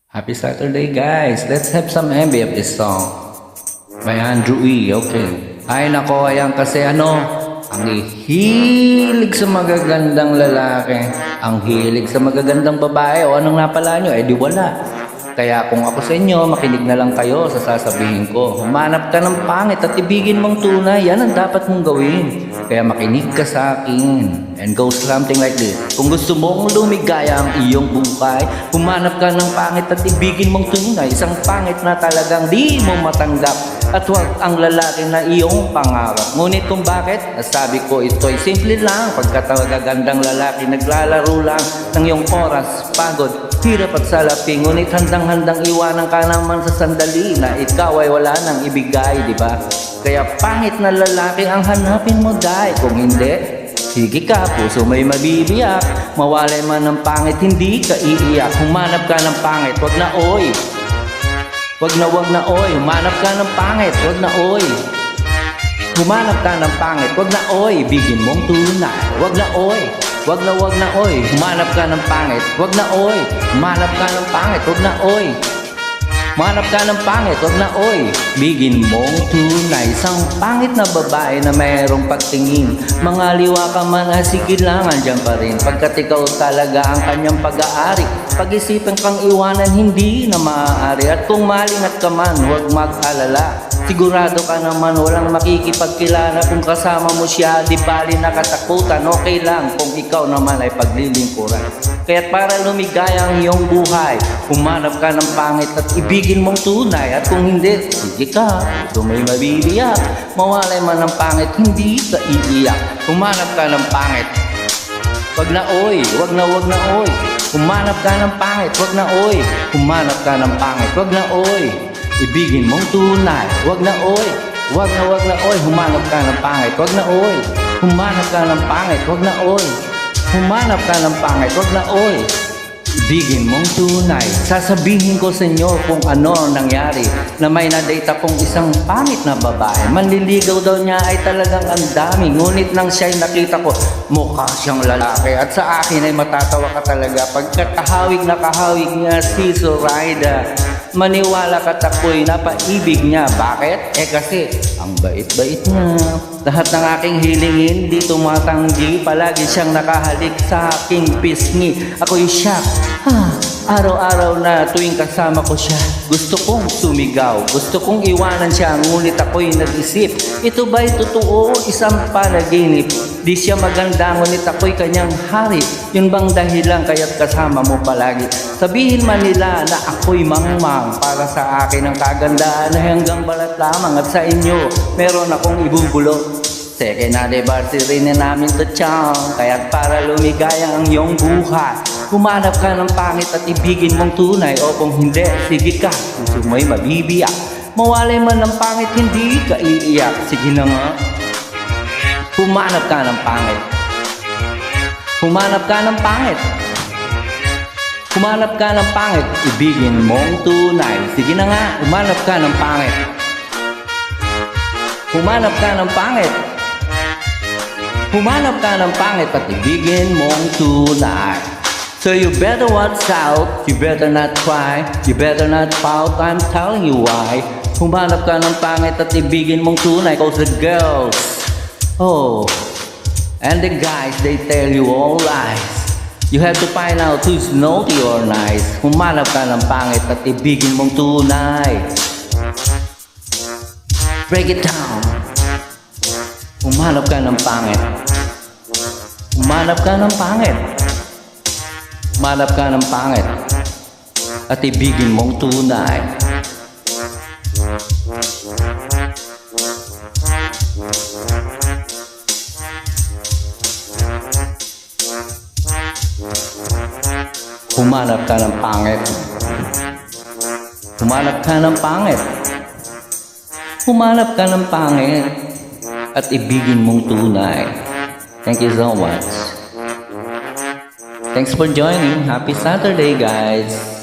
Happy Saturday, guys. Let's have some MV of this song by Andrew E. Okay. Ay nako, ayan kasi ang hilig sa magagandang lalaki, ang hilig sa magagandang babae, o anong napala nyo, di wala. Kaya kung ako sa inyo, makinig na lang kayo sa sasabihin ko. Humanap ka ng pangit at ibigin mong tunay, yan ang dapat mong gawin. Kaya makinig ka sa akin. And goes something like this. Kung gusto mong lumigaya ang iyong buhay, humanap ka ng pangit at ibigin mong tunay, isang pangit na talagang di mo matanggap. At huwag ang lalaki na iyong pangarap. Ngunit kung bakit, nasabi ko ito'y simple lang. Pagkatawagagandang lalaki, naglalaro lang ng iyong oras, pagod, hirap at salapi. Ngunit handang-handang iwanan ka naman sa sandali na ikaw ay wala nang ibigay, di ba? Kaya pangit na lalaki ang hanapin mo, dahil kung hindi, sige ka, puso may mabibiyak. Mawalay man ng pangit, hindi ka iiyak. Humanap ka ng pangit, wag na oy. Wag na oy, humanap ka ng pangit, wag na oy. Humanap ka ng pangit, wag na oy, bigin mong tunay, wag na oy. Wag na oy, humanap ka ng pangit, wag na oy. Humanap ka ng pangit, wag na oy. Humanap ka ng pangit, wag na oy. Bigin mong tunay, isang pangit na babae na mayroong pagtingin. Mangaliwa ka man, sige lang, andyan pa rin. Pagkat ikaw talaga ang kanyang pag-aari. Pag-isipan kang iwanan, hindi na maaari. At kung malingat ka man, huwag mag-alala. Sigurado ka naman walang makikipagkilala. Kung kasama mo siya, di bali nakatakutan. Okay lang kung ikaw naman ay paglilingkuran. Kaya't para lumigaya ang iyong buhay, humanap ka ng pangit at ibigin mong tunay. At kung hindi, sige ka, ito may mabibiyak. Mawalay man ng pangit, hindi ka iiyak. Humanap ka ng pangit, wag na oy, wag na oy. Humanap ka ng pangit, wag na oy. Humanap ka ng pangit, wag na oy. Ibigin mong tunay, wag na oy. Wag na oy, humanap ka ng pangit, wag na oy. Humanap ka ng pangit, wag na oy. Humanap ka ng pangit, wag na oy. Ibigin mong tunay. Sasabihin ko sa inyo kung ano ang nangyari, na may na-date akong isang pangit na babae. Manliligaw daw niya ay talagang ang dami. Ngunit nang siya'y nakita ko, mukha siyang lalaki. At sa akin ay matatawa ka talaga pagkat kahawig na kahawig niya si Zoraida. Maniwala ka, ako'y napaibig niya. Bakit? Kasi ang bait-bait niya. Lahat ng aking hilingin di tumatanggi. Palagi siyang nakahalik sa aking pisngi. Ako'y shock. Araw-araw na tuwing kasama ko siya, gusto kong sumigaw, gusto kong iwanan siya. Ngunit ako'y nag-isip, ito ba'y totoo? Isang panaginip. Di siya maganda, ngunit ako'y kanyang hari. Yun bang dahilan kaya't kasama mo palagi? Sabihin man nila na ako'y mangmang. Para sa akin ang kagandaan ay hanggang balat lamang. At sa inyo, meron akong ibubulot. Second anniversary na namin to, chong. Kaya't para lumigaya ang iyong buhay, humanap ka ng pangit at ibigin mong tunay. O kung hindi, sige ka, puso mo'y mabibiyak. Mawalay man ng pangit, hindi ka iiyak. Sige na nga, humanap ka ng pangit. Humanap ka ng pangit. Humanap ka ng pangit, ibigin mong tunay. Sige na nga, humanap ka ng pangit. Humanap ka ng pangit. Humanap ka ng pangit at ibigin mong tunay. So you better watch out, you better not cry, you better not pout, I'm telling you why. Humanap ka ng pangit at ibigin mong tunay. Cause the girls, oh, and the guys, they tell you all lies. You have to find out who's naughty or nice. Humanap ka ng pangit at ibigin mong tunay. Break it down. Humanap ka ng pangit. Humanap ka ng pangit. Humanap ka ng pangit at ibigin mong tunay. Humanap ka ng pangit. Humanap ka ng pangit. Humanap ka ng pangit at ibigin mong tunay. Thank you so much. Thanks for joining. Happy Saturday, guys.